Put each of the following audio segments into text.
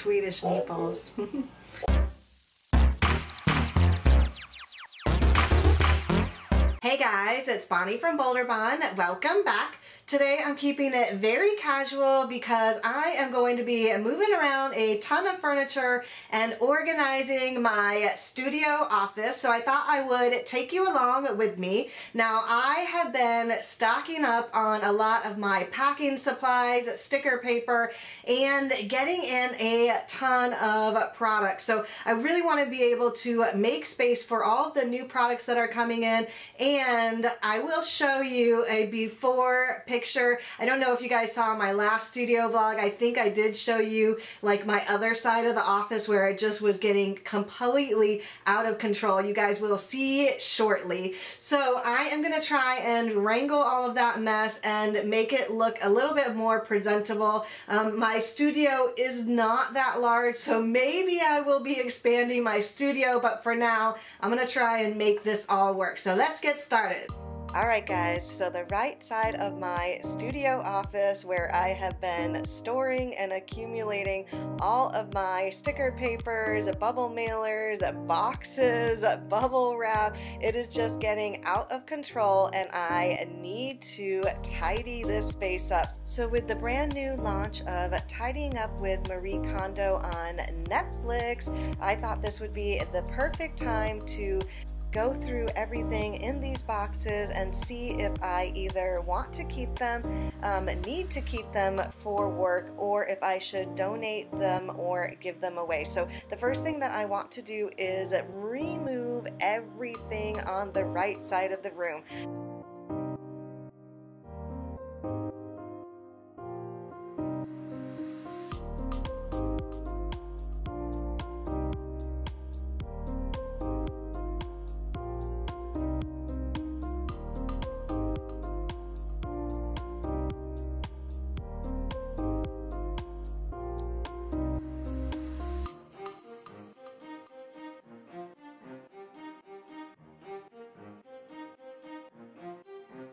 Swedish meatballs. Hey guys, it's Bonnie from Bolderbon. Welcome back. Today I'm keeping it very casual because I am going to be moving around a ton of furniture and organizing my studio office. So I thought I would take you along with me. Now I have been stocking up on a lot of my packing supplies, sticker paper, and getting in a ton of products. So I really want to be able to make space for all of the new products that are coming in, and I will show you a before picture. I don't know if you guys saw my last studio vlog. I think I did show you like my other side of the office where it just was getting completely out of control. You guys will see shortly. So I am going to try and wrangle all of that mess and make it look a little bit more presentable. My studio is not that large, so maybe I will be expanding my studio, but for now I'm going to try and make this all work. So let's get started. Alright guys, so the right side of my studio office where I have been storing and accumulating all of my sticker papers, bubble mailers, boxes, bubble wrap, it is just getting out of control and I need to tidy this space up. So with the brand new launch of Tidying Up with Marie Kondo on Netflix, I thought this would be the perfect time to go through everything in these boxes and see if I either want to keep them, need to keep them for work, or if I should donate them or give them away. So the first thing that I want to do is remove everything on the right side of the room.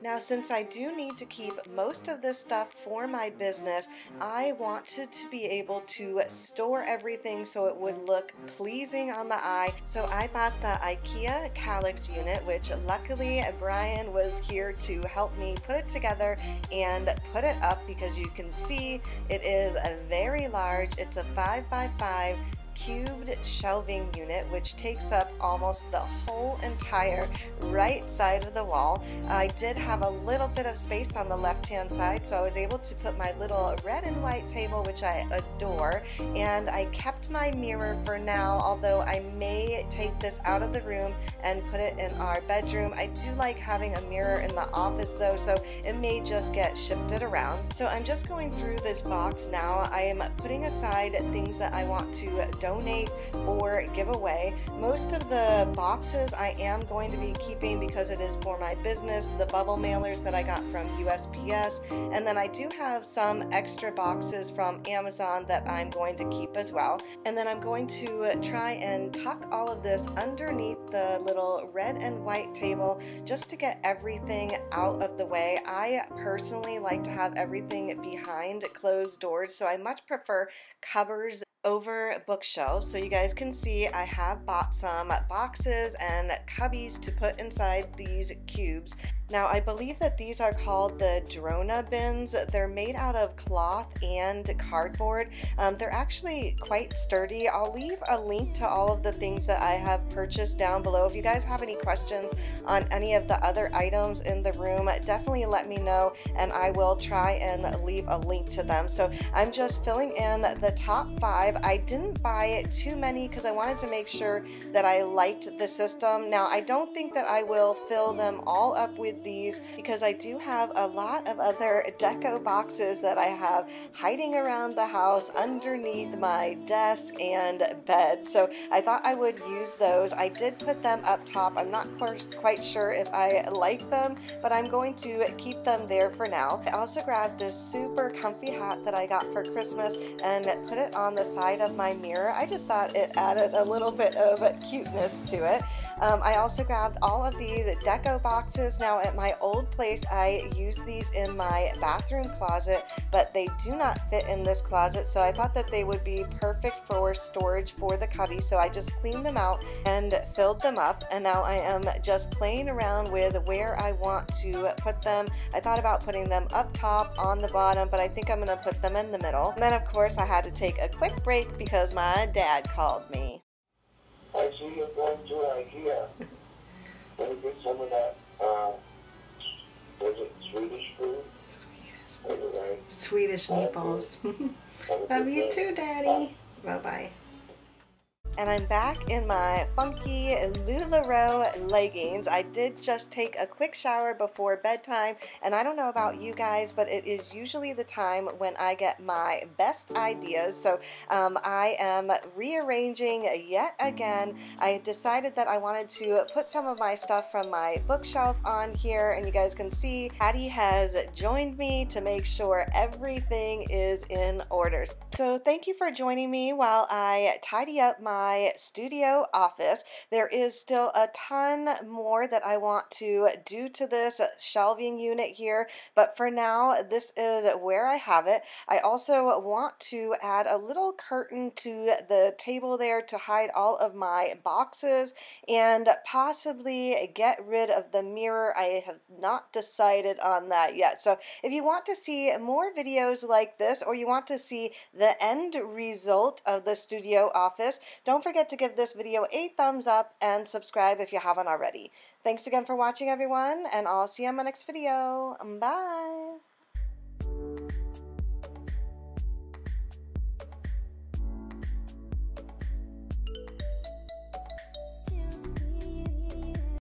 Now, since I do need to keep most of this stuff for my business, I wanted to be able to store everything so it would look pleasing on the eye. So I bought the IKEA Kallax unit, which luckily Brian was here to help me put it together and put it up, because you can see it is very large. It's a 5x5 cubed shelving unit, which takes up almost the whole entire right side of the wall. I did have a little bit of space on the left hand side, so I was able to put my little red and white table, which I adore, and I kept my mirror for now, although I may take this out of the room and put it in our bedroom. I do like having a mirror in the office though, so it may just get shifted around. So I'm just going through this box now. I am putting aside things that I want to donate or give away. Most of the boxes I am going to be keeping because it is for my business, the bubble mailers that I got from USPS, and then I do have some extra boxes from Amazon that I'm going to keep as well. And then I'm going to try and tuck all of this underneath the little red and white table just to get everything out of the way. I personally like to have everything behind closed doors, so I much prefer cupboards over bookshelves. So you guys can see I have bought some boxes and cubbies to put inside these cubes. Now I believe that these are called the Drona bins. They're made out of cloth and cardboard. They're actually quite sturdy. I'll leave a link to all of the things that I have purchased down below. If you guys have any questions on any of the other items in the room, definitely let me know and I will try and leave a link to them. So I'm just filling in the top 5. I didn't buy too many because I wanted to make sure that I liked the system. Now I don't think that I will fill them all up with these because I do have a lot of other deco boxes that I have hiding around the house underneath my desk and bed. So I thought I would use those. I did put them up top. I'm not quite sure if I like them, but I'm going to keep them there for now. I also grabbed this super comfy hat that I got for Christmas and put it on the side of my mirror. I just thought it added a little bit of cuteness to it. I also grabbed all of these deco boxes. Now At my old place, I use these in my bathroom closet, but they do not fit in this closet, so I thought that they would be perfect for storage for the cubby. So I just cleaned them out and filled them up, and now I am just playing around with where I want to put them. I thought about putting them up top, on the bottom, but I think I'm going to put them in the middle. And then of course I had to take a quick break because my dad called me. I see you're going to IKEA. Let me get some of that, was it Swedish food? Swedish meatballs. Love you too, Daddy. Bye-bye. And I'm back in my funky LuLaRoe leggings. I did just take a quick shower before bedtime, and I don't know about you guys, but it is usually the time when I get my best ideas. So I am rearranging yet again. I decided that I wanted to put some of my stuff from my bookshelf on here, and you guys can see Patty has joined me to make sure everything is in order. So thank you for joining me while I tidy up my studio office. There is still a ton more that I want to do to this shelving unit here, but for now this is where I have it. I also want to add a little curtain to the table there to hide all of my boxes and possibly get rid of the mirror. I have not decided on that yet. So if you want to see more videos like this, or you want to see the end result of the studio office, don't forget to give this video a thumbs up and subscribe if you haven't already. Thanks again for watching, everyone, and I'll see you on my next video. Bye!